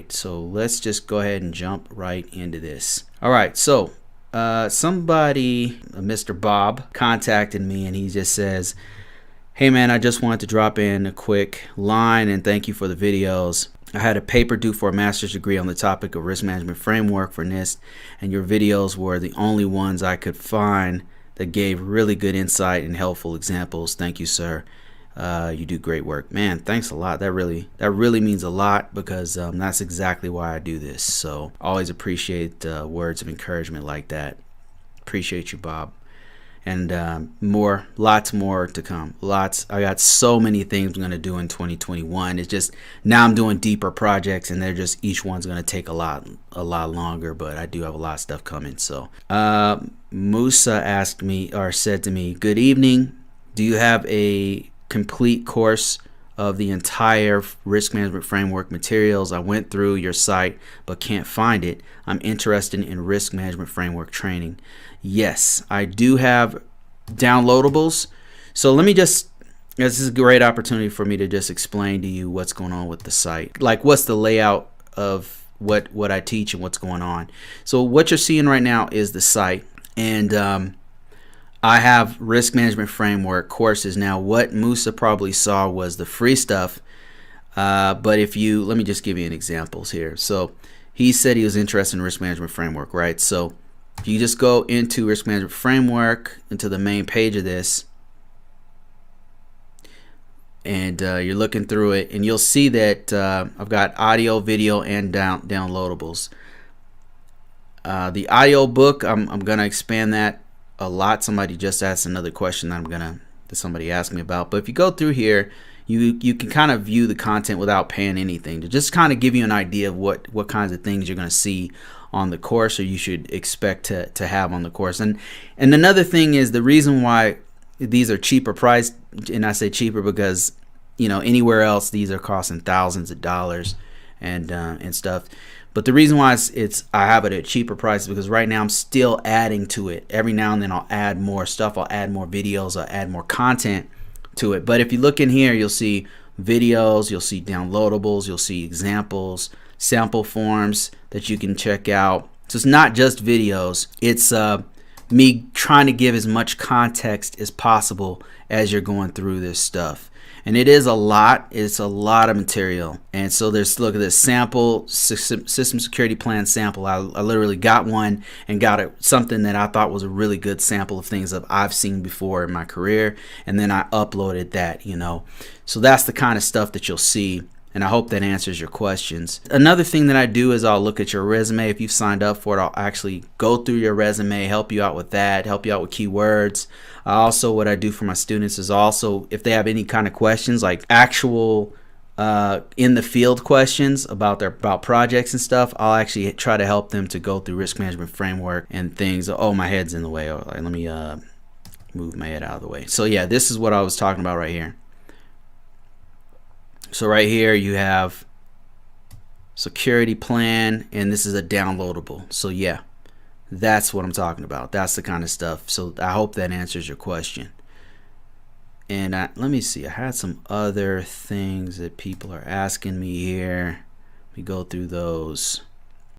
right, so let's just go ahead and jump right into this. All right, so somebody, Mr. Bob, contacted me and he just says, hey man, I just wanted to drop in a quick line and thank you for the videos. I had a paper due for a master's degree on the topic of risk management framework for NIST, and your videos were the only ones I could find that gave really good insight and helpful examples. Thank you, sir. You do great work. Man, thanks a lot. That really means a lot, because that's exactly why I do this. So always appreciate words of encouragement like that. Appreciate you, Bob. And lots more to come. I got so many things I'm going to do in 2021. It's just now I'm doing deeper projects, and they're just, each one's going to take a lot longer, but I do have a lot of stuff coming. So Musa asked me, or said to me, good evening. Do you have a complete course of the entire risk management framework materials? I went through your site but can't find it. I'm interested in risk management framework training. Yes, I do have downloadables. So let me just, this is a great opportunity for me to just explain to you what's going on with the site. Like, what's the layout of what I teach and what's going on. So what you're seeing right now is the site, and I have risk management framework courses. Now, what Musa probably saw was the free stuff, but if you, let me just give you an examples here. So he said he was interested in risk management framework, right? So if you just go into risk management framework, into the main page of this, and you're looking through it, and you'll see that I've got audio, video, and downloadables. The audio book, I'm gonna expand that a lot. Somebody just asked another question that somebody asked me about. But if you go through here, you can kind of view the content without paying anything, to just kind of give you an idea of what kinds of things you're going to see on the course, or you should expect to have on the course. And another thing is, the reason why these are cheaper priced, and I say cheaper because, you know, anywhere else these are costing thousands of dollars and stuff. But the reason why I have it at cheaper prices, because right now I'm still adding to it. Every now and then I'll add more stuff. I'll add more videos. I'll add more content to it. But if you look in here, you'll see videos, you'll see downloadables, you'll see examples, sample forms that you can check out. So it's not just videos. It's me trying to give as much context as possible as you're going through this stuff. And it is a lot. It's a lot of material. And so there's, look at this sample system security plan sample. I literally got one and got something that I thought was a really good sample of things that I've seen before in my career, and then I uploaded that, you know. So that's the kind of stuff that you'll see, and I hope that answers your questions. Another thing that I do is I'll look at your resume. If you've signed up for it, I'll actually go through your resume, help you out with that, help you out with keywords. Also, what I do for my students is also, if they have any kind of questions, like actual in the field questions about projects and stuff, I'll actually try to help them to go through risk management framework and things. Oh, my head's in the way. Let me move my head out of the way. So yeah, this is what I was talking about right here. So right here you have security plan, and this is a downloadable. So yeah, that's what I'm talking about. That's the kind of stuff. So I hope that answers your question. And let me see, I had some other things that people are asking me here. We go through those.